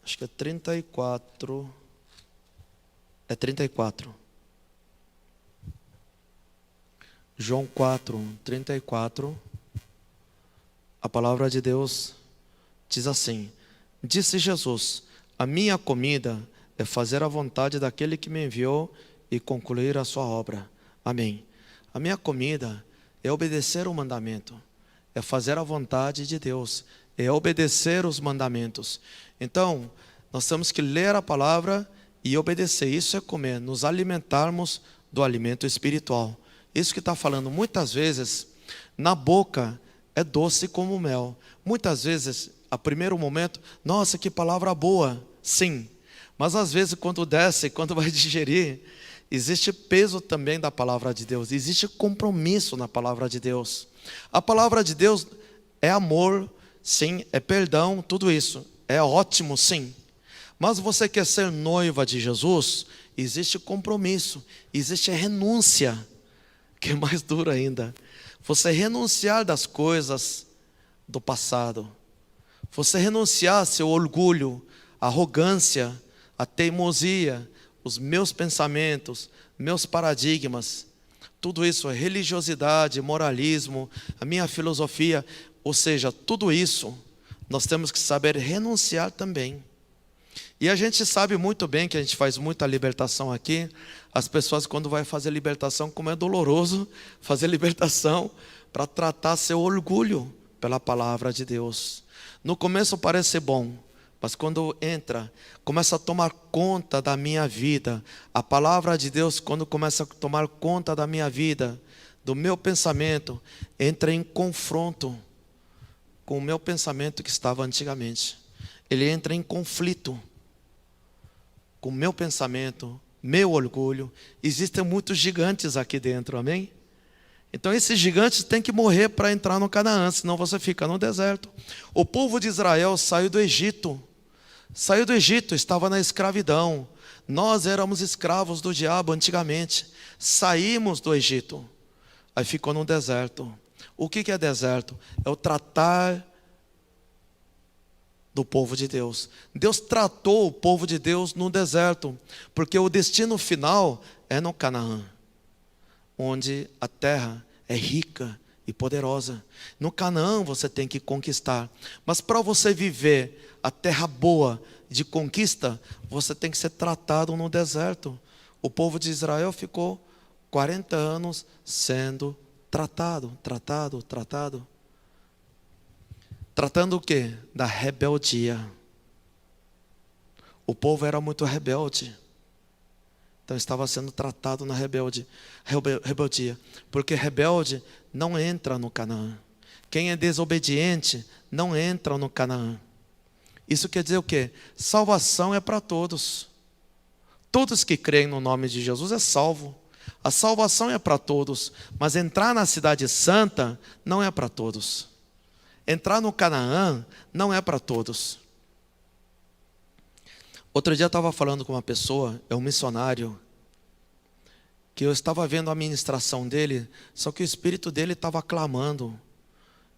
Acho que é 34. É 34. João 4, 34. A palavra de Deus diz assim: disse Jesus, a minha comida é fazer a vontade daquele que me enviou e concluir a sua obra. Amém. A minha comida é obedecer o mandamento, é fazer a vontade de Deus, é obedecer os mandamentos. Então, nós temos que ler a palavra e obedecer. Isso é comer, nos alimentarmos do alimento espiritual. Isso que está falando, muitas vezes, na boca é doce como mel. Muitas vezes, a primeiro momento, nossa, que palavra boa, sim. Mas às vezes, quando desce, quando vai digerir, existe peso também da palavra de Deus. Existe compromisso na palavra de Deus. A palavra de Deus é amor, sim, é perdão, tudo isso. É ótimo, sim. Mas você quer ser noiva de Jesus, existe compromisso, existe renúncia, que é mais duro ainda. Você renunciar das coisas do passado. Você renunciar ao seu orgulho, a arrogância, a teimosia, os meus pensamentos, meus paradigmas. Tudo isso é religiosidade, moralismo, a minha filosofia. Ou seja, tudo isso nós temos que saber renunciar também. E a gente sabe muito bem que a gente faz muita libertação aqui. As pessoas, quando vai fazer libertação, como é doloroso fazer libertação para tratar seu orgulho pela palavra de Deus. No começo parece ser bom, mas quando entra, começa a tomar conta da minha vida. A palavra de Deus, quando começa a tomar conta da minha vida, do meu pensamento, entra em confronto com o meu pensamento que estava antigamente. Ele entra em conflito com o meu pensamento, meu orgulho. Existem muitos gigantes aqui dentro, amém? Então esses gigantes têm que morrer para entrar no Canaã, senão você fica no deserto. O povo de Israel saiu do Egito. Saiu do Egito, estava na escravidão. Nós éramos escravos do diabo antigamente. Saímos do Egito. Aí ficou no deserto. O que é deserto? É o tratar do povo de Deus. Deus tratou o povo de Deus no deserto, porque o destino final é no Canaã, onde a terra é rica e poderosa. No Canaã você tem que conquistar, mas para você viver a terra boa de conquista, você tem que ser tratado no deserto. O povo de Israel ficou 40 anos sendo tratado. Tratando o quê? Da rebeldia. O povo era muito rebelde. Então estava sendo tratado na rebeldia. Porque rebelde não entra no Canaã. Quem é desobediente não entra no Canaã. Isso quer dizer o quê? Salvação é para todos. Todos que creem no nome de Jesus é salvo. A salvação é para todos. Mas entrar na cidade santa não é para todos. Entrar no Canaã não é para todos. Outro dia eu estava falando com uma pessoa, é um missionário, que eu estava vendo a ministração dele, só que o espírito dele estava clamando.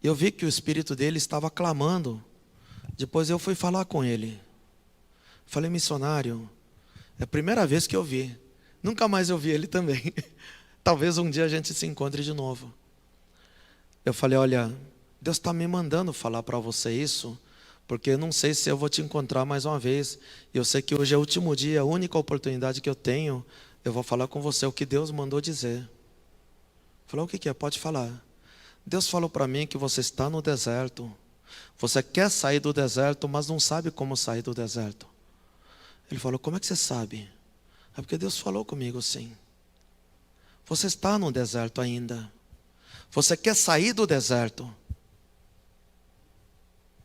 Eu vi que o espírito dele estava clamando. Depois eu fui falar com ele. Falei, missionário, é a primeira vez que eu vi. Nunca mais eu vi ele também. Talvez um dia a gente se encontre de novo. Eu falei, olha, Deus está me mandando falar para você isso, porque eu não sei se eu vou te encontrar mais uma vez. Eu sei que hoje é o último dia, a única oportunidade que eu tenho, eu vou falar com você o que Deus mandou dizer. Falei, o que é? Pode falar. Deus falou para mim que você está no deserto. Você quer sair do deserto, mas não sabe como sair do deserto. Ele falou, como é que você sabe? É porque Deus falou comigo assim. Você está no deserto ainda. Você quer sair do deserto,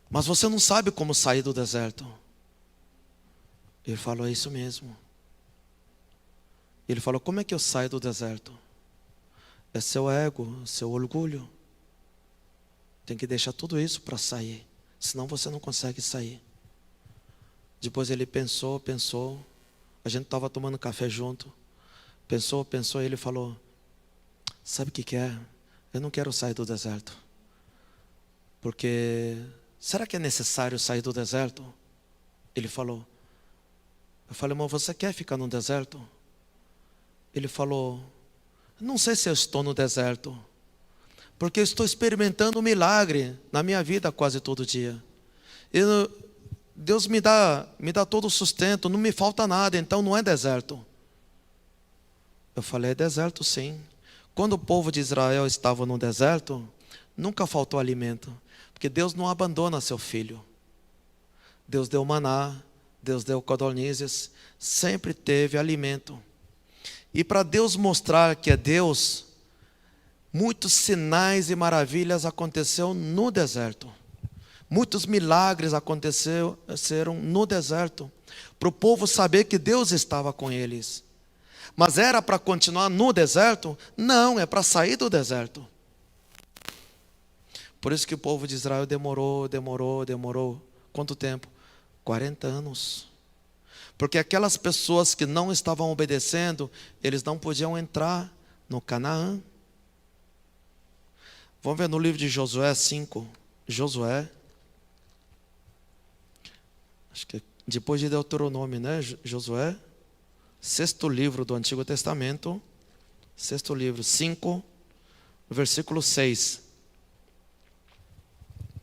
mas você não sabe como sair do deserto. Ele falou, é isso mesmo. Ele falou, como é que eu saio do deserto? É seu ego, seu orgulho. Tem que deixar tudo isso para sair, senão você não consegue sair. Depois ele pensou, a gente estava tomando café junto. Pensou, ele falou, sabe o que é? Eu não quero sair do deserto. Porque, será que é necessário sair do deserto? Ele falou. Eu falei, irmão, você quer ficar no deserto? Ele falou, não sei se eu estou no deserto, porque eu estou experimentando um milagre na minha vida quase todo dia. Deus me dá todo o sustento, não me falta nada, então não é deserto. Eu falei, é deserto sim. Quando o povo de Israel estava no deserto, nunca faltou alimento, porque Deus não abandona seu filho. Deus deu maná, Deus deu codornizes, sempre teve alimento. E para Deus mostrar que é Deus, Muitos sinais e maravilhas aconteceram no deserto. Muitos milagres aconteceram no deserto, para o povo saber que Deus estava com eles. Mas era para continuar no deserto? Não, é para sair do deserto. Por isso que o povo de Israel demorou. Quanto tempo? 40 anos. Porque aquelas pessoas que não estavam obedecendo, eles não podiam entrar no Canaã. Vamos ver no livro de Josué 5. Josué. Acho que depois de Deuteronômio, né? Josué. 6º livro do Antigo Testamento. 6º livro, 5, versículo 6.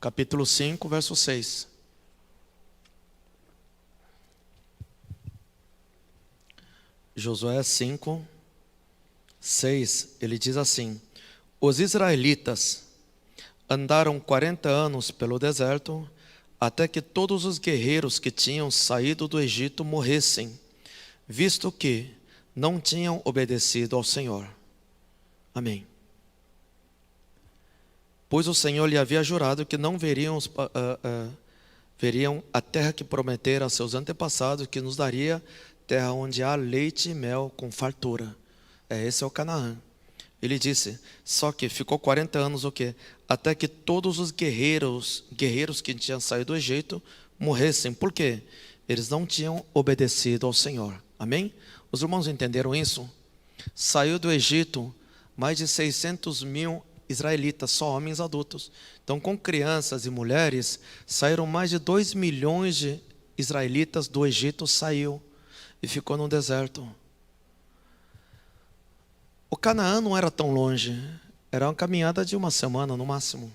Capítulo 5, verso 6. Josué 5, 6, ele diz assim: os israelitas andaram 40 anos pelo deserto, até que todos os guerreiros que tinham saído do Egito morressem, visto que não tinham obedecido ao Senhor. Amém. Pois o Senhor lhe havia jurado que não veriam a terra que prometera a seus antepassados, que nos daria terra onde há leite e mel com fartura. Esse é o Canaã. Ele disse, só que ficou 40 anos o quê? Até que todos os guerreiros que tinham saído do Egito morressem. Por quê? Eles não tinham obedecido ao Senhor. Amém? Os irmãos entenderam isso? Saiu do Egito mais de 600 mil israelitas, só homens adultos. Então, com crianças e mulheres, saíram mais de 2 milhões de israelitas do Egito, saiu e ficou no deserto. O Canaã não era tão longe, era uma caminhada de uma semana no máximo,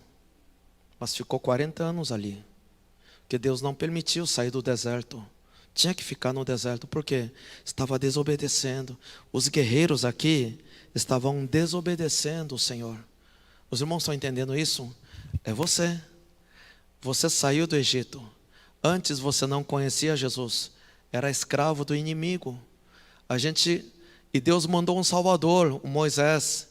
mas ficou 40 anos ali, porque Deus não permitiu sair do deserto. Tinha que ficar no deserto, porque estava desobedecendo. Os guerreiros aqui estavam desobedecendo o Senhor. Os irmãos estão entendendo isso? É você. Você saiu do Egito. Antes você não conhecia Jesus. Era escravo do inimigo. E Deus mandou um Salvador, o Moisés.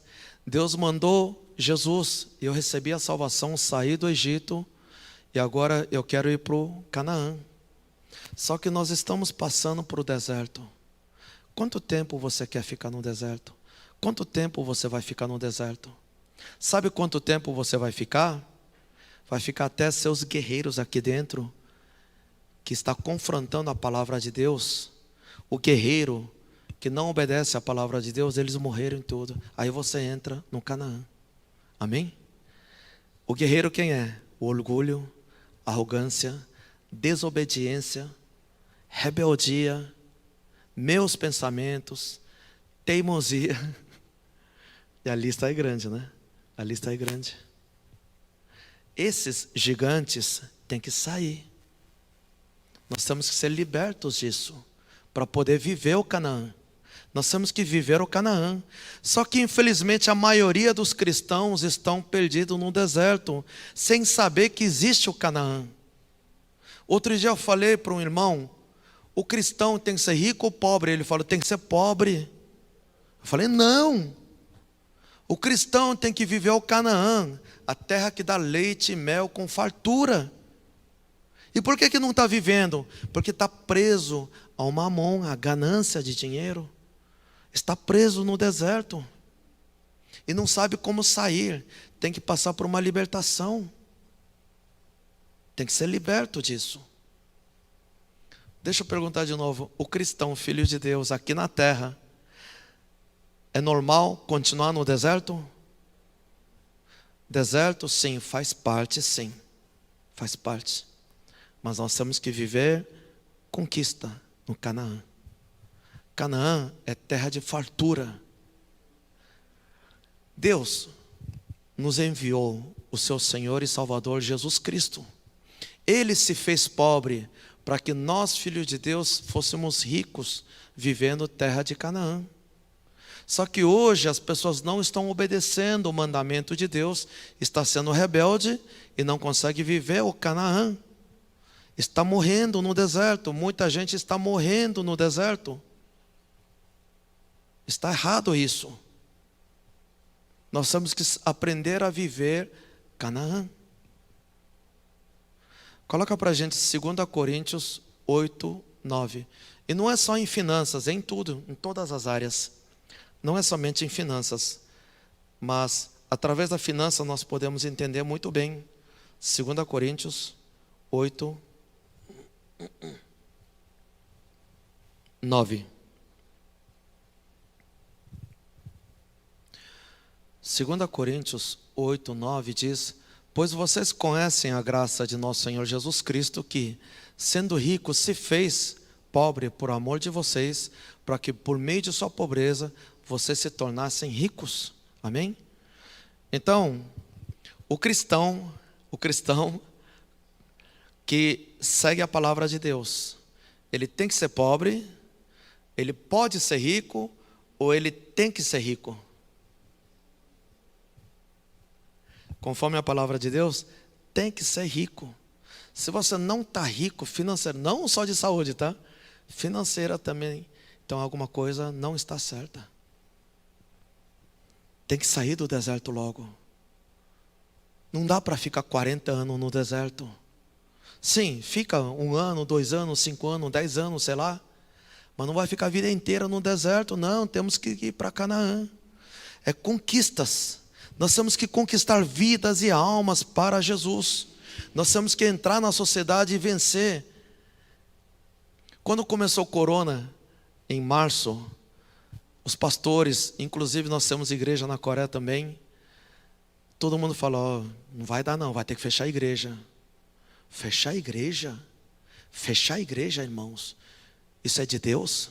Deus mandou Jesus. E eu recebi a salvação, saí do Egito. E agora eu quero ir para o Canaã. Só que nós estamos passando por o deserto. Quanto tempo você quer ficar no deserto? Quanto tempo você vai ficar no deserto? Sabe quanto tempo você vai ficar? Vai ficar até seus guerreiros aqui dentro, que está confrontando a palavra de Deus. O guerreiro que não obedece à palavra de Deus, eles morreram em tudo. Aí você entra no Canaã. Amém? O guerreiro quem é? O orgulho, arrogância, desobediência, rebeldia, meus pensamentos, teimosia. E a lista é grande, né? A lista é grande. Esses gigantes têm que sair. Nós temos que ser libertos disso, para poder viver o Canaã. Nós temos que viver o Canaã. Só que infelizmente a maioria dos cristãos estão perdidos no deserto, sem saber que existe o Canaã. Outro dia eu falei para um irmão, o cristão tem que ser rico ou pobre? Ele falou, tem que ser pobre. Eu falei, não. O cristão tem que viver o Canaã, a terra que dá leite e mel com fartura. E por que não está vivendo? Porque está preso ao mamon, à ganância de dinheiro. Está preso no deserto. E não sabe como sair. Tem que passar por uma libertação. Tem que ser liberto disso. Deixa eu perguntar de novo. O cristão, filho de Deus, aqui na terra, é normal continuar no deserto? Deserto, sim, faz parte, sim. Faz parte. Mas nós temos que viver conquista no Canaã. Canaã é terra de fartura. Deus nos enviou o seu Senhor e Salvador Jesus Cristo. Ele se fez pobre para que nós, filhos de Deus, fôssemos ricos, vivendo terra de Canaã. Só que hoje as pessoas não estão obedecendo o mandamento de Deus, está sendo rebelde e não consegue viver o Canaã. Está morrendo no deserto, muita gente está morrendo no deserto. Está errado isso. Nós temos que aprender a viver Canaã. Coloca para a gente 2 Coríntios 8, 9. E não é só em finanças, é em tudo, em todas as áreas. Não é somente em finanças, mas através da finança nós podemos entender muito bem. 2 Coríntios 8, 9. 2 Coríntios 8, 9 diz: pois vocês conhecem a graça de nosso Senhor Jesus Cristo, que, sendo rico, se fez pobre por amor de vocês, para que por meio de sua pobreza vocês se tornassem ricos. Amém? Então, o cristão que segue a palavra de Deus, ele tem que ser pobre, ele pode ser rico, ou ele tem que ser rico. Conforme a palavra de Deus, tem que ser rico. Se você não está rico financeiro, não só de saúde, tá? Financeira também, então alguma coisa não está certa. Tem que sair do deserto logo. Não dá para ficar 40 anos no deserto. Sim, fica 1 ano, 2 anos, 5 anos, 10 anos, sei lá. Mas não vai ficar a vida inteira no deserto, não. Temos que ir para Canaã. É conquistas. Nós temos que conquistar vidas e almas para Jesus. Nós temos que entrar na sociedade e vencer. Quando começou o corona, em março, os pastores, inclusive nós temos igreja na Coreia também, todo mundo falou: não vai dar não, vai ter que fechar a igreja. Fechar a igreja? Fechar a igreja, irmãos, isso é de Deus?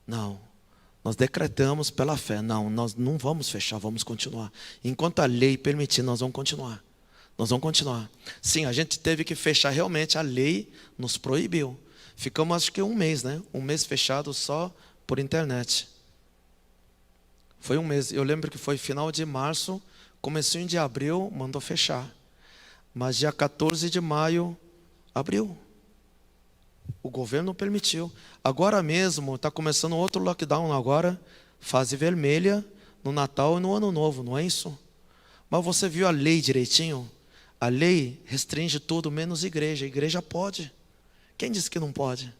Não. Nós decretamos pela fé: não, nós não vamos fechar, vamos continuar. Enquanto a lei permitir, nós vamos continuar. Nós vamos continuar. Sim, a gente teve que fechar, realmente a lei nos proibiu. Ficamos acho que 1 mês, né? 1 mês fechado só por internet. Foi 1 mês, eu lembro que foi final de março, comecinho de abril, mandou fechar. Mas dia 14 de maio, abriu. O governo permitiu. Agora mesmo, está começando outro lockdown agora, fase vermelha, no Natal e no Ano Novo, não é isso? Mas você viu a lei direitinho? A lei restringe tudo, menos igreja. A igreja pode. Quem disse que não pode?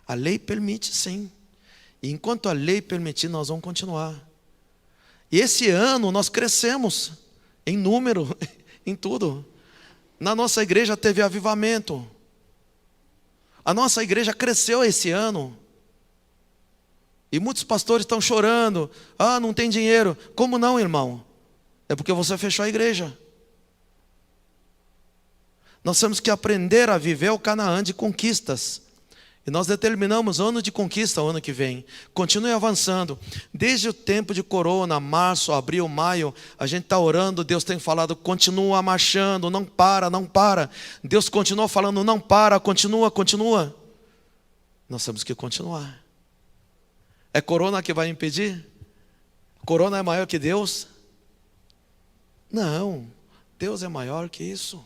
A lei permite, sim. E enquanto a lei permitir, nós vamos continuar. E esse ano nós crescemos em número, em tudo. Na nossa igreja teve avivamento. A nossa igreja cresceu esse ano. E muitos pastores estão chorando. Ah, não tem dinheiro. Como não, irmão? É porque você fechou a igreja. Nós temos que aprender a viver o Canaã de conquistas. E nós determinamos ano de conquista o ano que vem. Continue avançando. Desde o tempo de corona, março, abril, maio, a gente está orando, Deus tem falado: continua marchando, não para, não para. Deus continua falando: não para, continua, continua. Nós temos que continuar. É corona que vai impedir? Corona é maior que Deus? Não, Deus é maior que isso.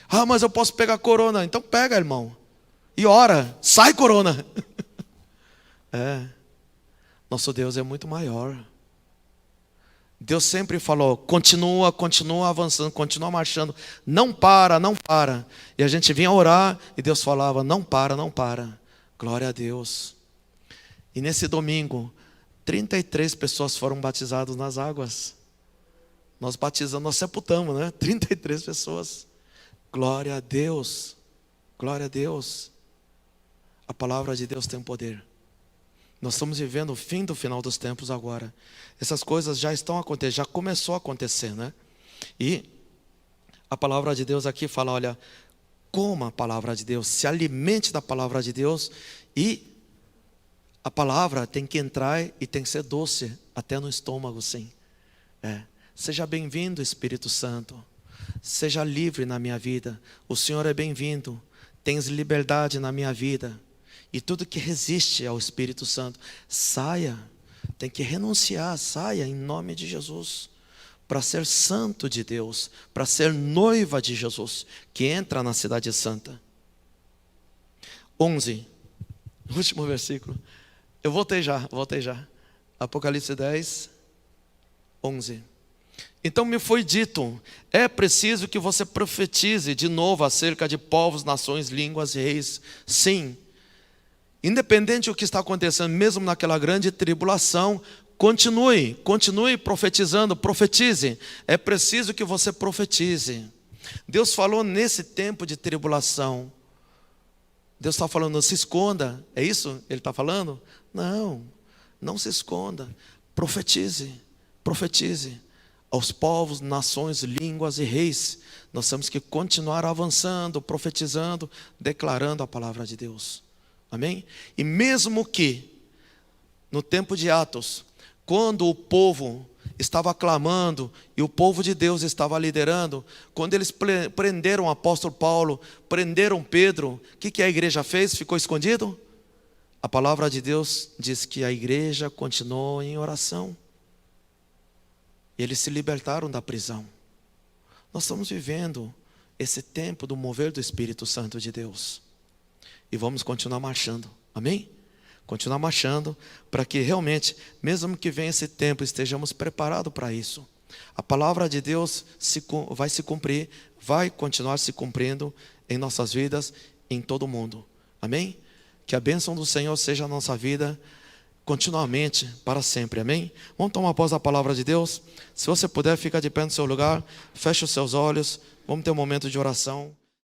Ah, mas eu posso pegar corona. Então pega, irmão. E ora, sai corona. Nosso Deus é muito maior. Deus sempre falou: continua, continua avançando, continua marchando. Não para, não para. E a gente vinha orar e Deus falava: não para, não para. Glória a Deus. E nesse domingo, 33 pessoas foram batizadas nas águas. Nós batizamos, nós sepultamos, né? 33 pessoas. Glória a Deus. Glória a Deus. A palavra de Deus tem poder. Nós estamos vivendo o fim do final dos tempos agora. Essas coisas já estão acontecendo, já começou a acontecer, né? E a palavra de Deus aqui fala: olha, coma a palavra de Deus, se alimente da palavra de Deus. E a palavra tem que entrar e tem que ser doce até no estômago, sim. Seja bem-vindo, Espírito Santo. Seja livre na minha vida. O Senhor é bem-vindo. Tens liberdade na minha vida. E tudo que resiste ao Espírito Santo, saia. Tem que renunciar, saia em nome de Jesus. Para ser santo de Deus, para ser noiva de Jesus, que entra na cidade santa. 11, último versículo. Eu voltei já. Apocalipse 10, 11. Então me foi dito: é preciso que você profetize de novo acerca de povos, nações, línguas e reis. Sim, independente do que está acontecendo, mesmo naquela grande tribulação, continue profetizando, profetize. É preciso que você profetize. Deus falou nesse tempo de tribulação. Deus está falando, não se esconda. É isso que Ele está falando? Não, não se esconda. Profetize, profetize. Aos povos, nações, línguas e reis. Nós temos que continuar avançando, profetizando, declarando a palavra de Deus. Amém? E mesmo que, no tempo de Atos, quando o povo estava clamando e o povo de Deus estava liderando, quando eles prenderam o apóstolo Paulo, prenderam Pedro, o que a igreja fez? Ficou escondido? A palavra de Deus diz que a igreja continuou em oração. Eles se libertaram da prisão. Nós estamos vivendo esse tempo do mover do Espírito Santo de Deus. E vamos continuar marchando. Amém? Continuar marchando para que realmente, mesmo que venha esse tempo, estejamos preparados para isso. A palavra de Deus vai se cumprir, vai continuar se cumprindo em nossas vidas, em todo o mundo. Amém? Que a bênção do Senhor seja a nossa vida continuamente, para sempre, amém? Vamos tomar após a palavra de Deus. Se você puder, fica de pé no seu lugar, feche os seus olhos, vamos ter um momento de oração.